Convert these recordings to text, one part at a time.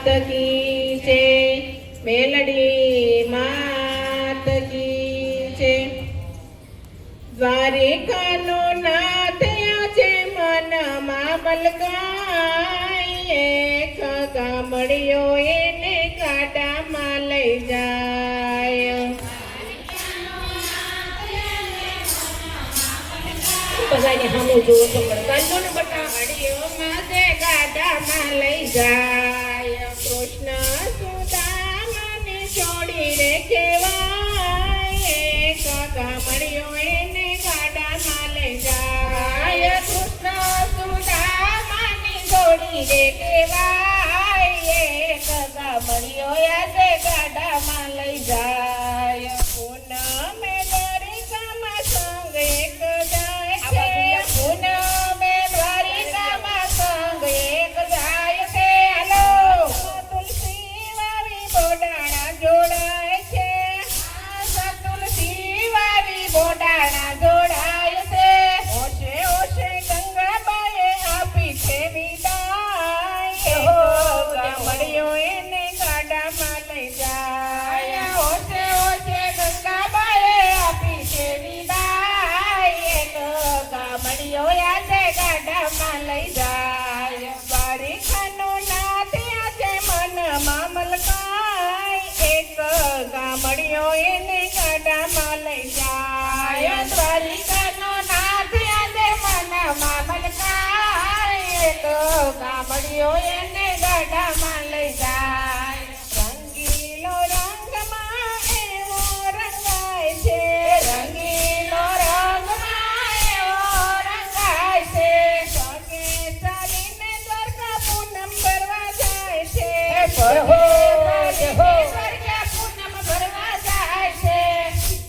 માત કી છે, મેલડી માત કી છે. દ્વારિકાનો નાથ આજે મનમાં મલકાય, એક ગામડિયો એને ગાડામાં લઈ જાય. બધાને સામું જોવો તો કાંદો ને બટા ગાડીઓ માથે ગાડામાં લઈ જાય. કૃષ્ણ સુદામાને છોડીને કહેવાય, એક ગામડિયો એને ગાડામાં લઈ જાય. કૃષ્ણ સુદામાને છોડીને કહેવાય, એક ગામડિયો આજે ગાડામાં લઈ જાય. પૂનમે દ્વારિકામાં સંગ એક જાય છે, પૂનમે દ્વારિકામાં સંગ એક જાય છે. હાલો તુલસી વાવી બોડાણા જોડાય છે, તુલસી વાવી બોડાણા જોડાય છે. ઓશે ઓશે ગંગાબાએ આપી છે વિદાય, ગામડિયો એને ગાડામાં લઈ જાય. ઓશે ઓશે ગંગાબાએ આપી છે વિદાય, ગામડિયો આજે ગાડામાં લઈ જાય. દ્વારિકાનો નાથ આજે મનમાં મલકાય, એક ગામડિયો એને ગાડામાં લઈ જાય. દ્વારિકાનો નાથ આજે મનમાં મલકાય, એક ગામડિયો એને ગાડામાં લઈ જાય. રંગીલો રંગમાં એવો રંગાય છે, રંગીલો રંગમાં એવો રંગાય છે. પગે ચાલીને દ્વારકા પૂનમ ભરવા જાય છે, પગે દ્વારકા પૂનમ ભરવા જાય છે.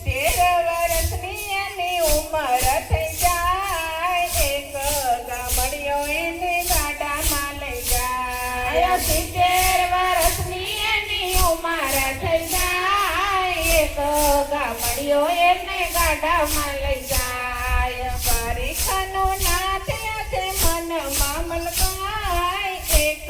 13 વર્ષની એની ઉંમર થઈ જાય, એક ગામડિયો એને ગાડામાં લઈ જાય. 70 વર્ષની એની ઉંમર થઈ જાય, એક ગામડિયો એને ગાડામાં લઈ જાય. દ્વારિકાનો નાથ આજે મનમાં મલકાય, એક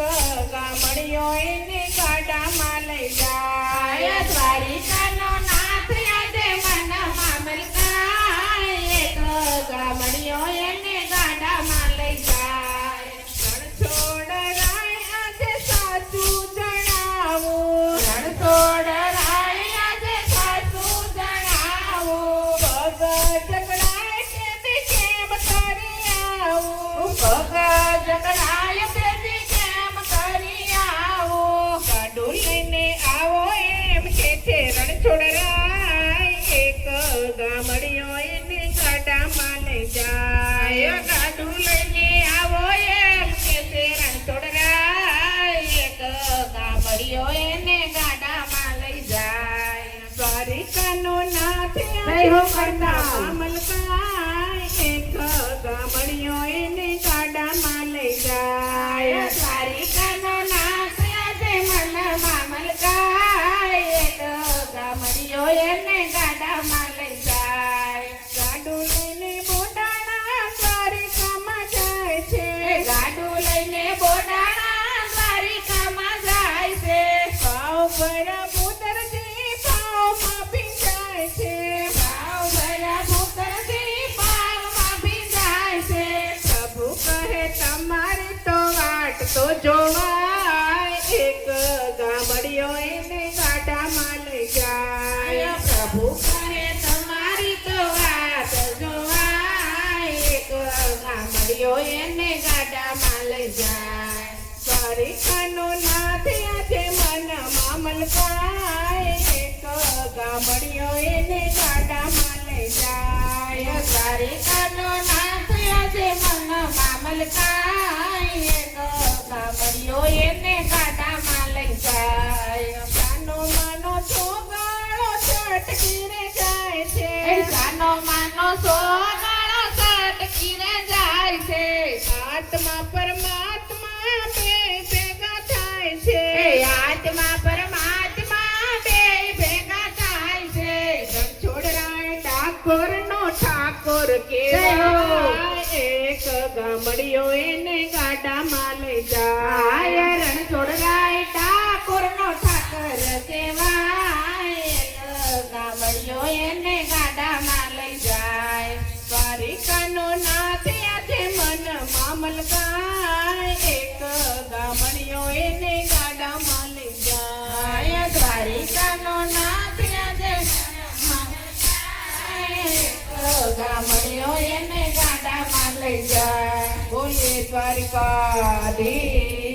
ગામડિયો એને ગાડામાં લઈ જાય. દ્વારિકાનો નાથ આજે મનમાં મલકાય, એક ગામડિયો એને ગાડામાં લઈ જાય. રણછોડ રાય આજે સાચું જણાવું, રણછોડ રાય આજે સાચું જણાવું. પગ જકડાય તેથી કેમ કરી આવું, પગ જકડાય તેથી કેમ કરી આવું. ગાડું લઈને આવો એમ કે છે રણછોડ રાય, એક ગામડિયો એને ગાડામાં લઈ જાય. ગાડું લઈને આવો એમ કે છે રણછોડ રાય, એક ગામડિયો એને ગાડામાં લઈ જાય. દ્વારિકાનો નાથ આજે મનમાં મલકાય, એક ગામડિયો એને ગાડામાં લઈ જાય. દ્વારિકાનો નાથ આજે મનમાં મલકાય, એક ગામડિયો એને ગાડામાં લઈ જાય. ગાડું લઈને બોડાણા દ્વારિકામાં જાય છે, ગાડું લઈને બોડાણા દ્વારિકામાં જાય છે. ભાવ ભરા પુત્રથી ભાવમાં ભીંજાય છે, ભાવ ભરા પુત્રથી ભાવમાં ભીંજાય છે. પ્રભુ કહે તમારી તો વાટ તો જોવાય, એક ગામડિયો એને ગાડામાં લઈ જાય. પ્રભુ કહે તમારી તો વાત જોવાય, એક ગામડિયો એને ગાડામાં લઈ જાય. દ્વારિકાનો નાથ આજે મનમાં મલકાય, એક ગામડિયો એને ગાડામાં લઈ જાય. દ્વારિકાનો નાથ આજે મનમાં મલકાય, એક ગામડિયો એને ગાડામાં લઈ જાય. સાનો માનો છોગાળો છટકી રે જાય છે, સાનો માનો છોગાળો છટકી રે જાય છે. આત્મા પરમાત્મા બે ભેગા થાય છે, આત્મા પરમાત્મા બે ભેગા થાય છે. રણછોડ રાય ઠાકોરનો ઠાકોર કેવાય, એક ગામડિયો એને ગાડામાં લઈ જાય. રણછોડ રાય દ્વારિકાધીશ